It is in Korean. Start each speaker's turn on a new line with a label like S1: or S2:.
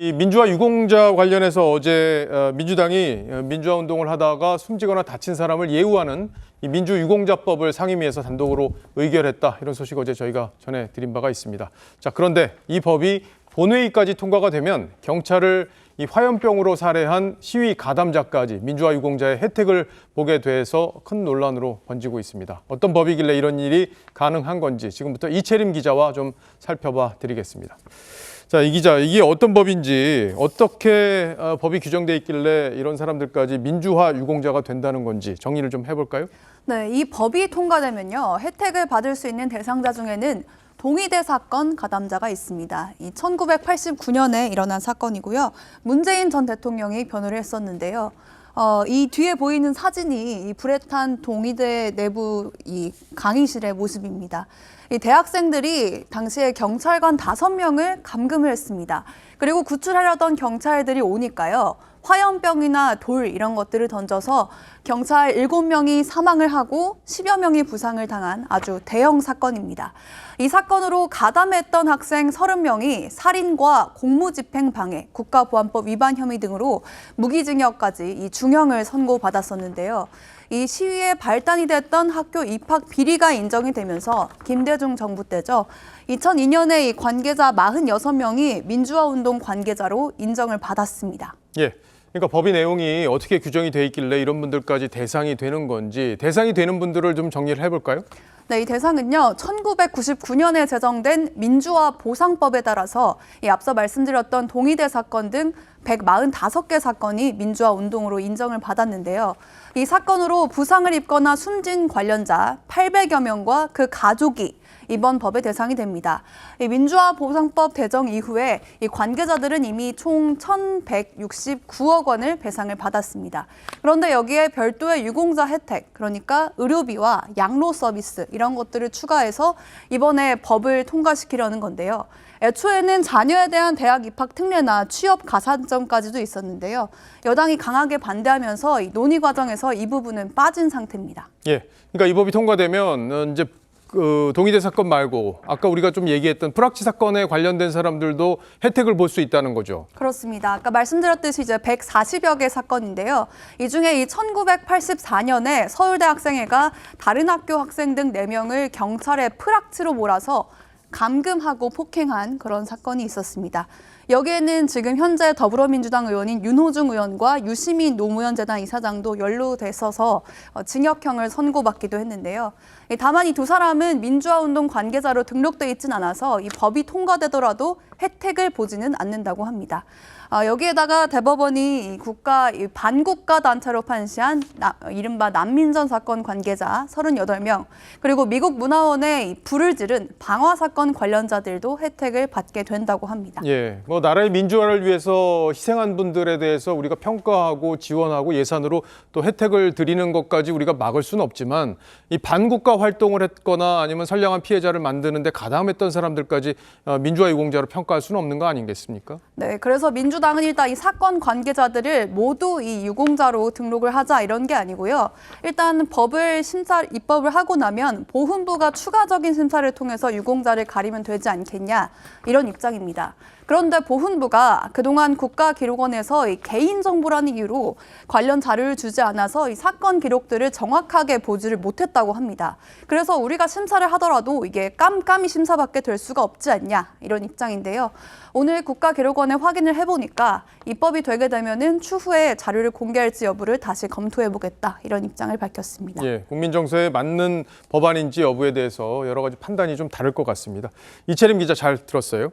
S1: 이 민주화 유공자 관련해서 어제 민주당이 민주화 운동을 하다가 숨지거나 다친 사람을 예우하는 이 민주유공자법을 상임위에서 단독으로 의결했다. 이런 소식 어제 저희가 전해드린 바가 있습니다. 자, 그런데 이 법이 본회의까지 통과가 되면 경찰을 이 화염병으로 살해한 시위 가담자까지 민주화 유공자의 혜택을 보게 돼서 큰 논란으로 번지고 있습니다. 어떤 법이길래 이런 일이 가능한 건지 지금부터 이채림 기자와 좀 살펴봐 드리겠습니다. 자, 이 기자, 이게 어떤 법인지, 어떻게 법이 규정돼 있길래 이런 사람들까지 민주화 유공자가 된다는 건지 정리를 좀 해볼까요?
S2: 네, 이 법이 통과되면요, 혜택을 받을 수 있는 대상자 중에는 동의대 사건 가담자가 있습니다. 이 1989년에 일어난 사건이고요. 문재인 전 대통령이 변호를 했었는데요. 이 뒤에 보이는 사진이 이 불에 탄 동의대 내부 이 강의실의 모습입니다. 이 대학생들이 당시에 경찰관 5명을 감금을 했습니다. 그리고 구출하려던 경찰들이 오니까요, 화염병이나 돌 이런 것들을 던져서 경찰 7명이 사망을 하고 10여 명이 부상을 당한 아주 대형 사건입니다. 이 사건으로 가담했던 학생 30명이 살인과 공무집행 방해, 국가보안법 위반 혐의 등으로 무기징역까지 이 중형을 선고받았었는데요. 이 시위의 발단이 됐던 학교 입학 비리가 인정이 되면서 김대중 정부 때죠. 2002년에 이 관계자 46명이 민주화운동 관계자로 인정을 받았습니다.
S1: 예. 그러니까 법의 내용이 어떻게 규정이 돼 있길래 이런 분들까지 대상이 되는 건지, 대상이 되는 분들을 좀 정리를 해볼까요?
S2: 네, 이 대상은요, 1999년에 제정된 민주화 보상법에 따라서 이 앞서 말씀드렸던 동의대 사건 등 145개 사건이 민주화 운동으로 인정을 받았는데요. 이 사건으로 부상을 입거나 숨진 관련자 800여 명과 그 가족이 이번 법의 대상이 됩니다. 이 민주화 보상법 제정 이후에 이 관계자들은 이미 총 1,169억 원을 배상을 받았습니다. 그런데 여기에 별도의 유공자 혜택, 그러니까 의료비와 양로 서비스 이런 것들을 추가해서 이번에 법을 통과시키려는 건데요. 애초에는 자녀에 대한 대학 입학 특례나 취업 가산점까지도 있었는데요. 여당이 강하게 반대하면서 이 논의 과정에서 이 부분은 빠진 상태입니다.
S1: 예, 그러니까 이 법이 통과되면 이제 그 동의대 사건 말고 아까 우리가 좀 얘기했던 프락치 사건에 관련된 사람들도 혜택을 볼 수 있다는 거죠.
S2: 그렇습니다. 아까 말씀드렸듯이 이제 140여 개 사건인데요. 이 중에 이 1984년에 서울대 학생회가 다른 학교 학생 등 4명을 경찰의 프락치로 몰아서 감금하고 폭행한 그런 사건이 있었습니다. 여기에는 지금 현재 더불어민주당 의원인 윤호중 의원과 유시민 노무현재단 이사장도 연루됐어서 징역형을 선고받기도 했는데요. 다만 이 두 사람은 민주화운동 관계자로 등록돼 있진 않아서 이 법이 통과되더라도 혜택을 보지는 않는다고 합니다. 여기에다가 대법원이 반국가 단체로 판시한 이른바 난민전 사건 관계자 38명, 그리고 미국 문화원에 불을 지른 방화 사건 관련자들도 혜택을 받게 된다고 합니다.
S1: 예, 뭐 나라의 민주화를 위해서 희생한 분들에 대해서 우리가 평가하고 지원하고 예산으로 또 혜택을 드리는 것까지 우리가 막을 수는 없지만 이 반국가 활동을 했거나 아니면 선량한 피해자를 만드는데 가담했던 사람들까지 민주화 유공자로 평가할 수는 없는 거 아니겠습니까?
S2: 네, 그래서 민주당은 일단 이 사건 관계자들을 모두 이 유공자로 등록을 하자 이런 게 아니고요. 일단 입법을 하고 나면 보훈부가 추가적인 심사를 통해서 유공자를 가리면 되지 않겠냐 이런 입장입니다. 그런데 보훈부가 그동안 국가기록원에서 이 개인정보라는 이유로 관련 자료를 주지 않아서 이 사건 기록들을 정확하게 보지를 못했다고 합니다. 그래서 우리가 심사를 하더라도 이게 깜깜이 심사받게 될 수가 없지 않냐 이런 입장인데요. 오늘 국가기록원에 확인을 해보니까 입법이 되게 되면은 추후에 자료를 공개할지 여부를 다시 검토해보겠다 이런 입장을 밝혔습니다.
S1: 예, 국민 정서에 맞는 법안인지 여부에 대해서 여러 가지 판단이 좀 다를 것 같습니다. 이채림 기자 잘 들었어요.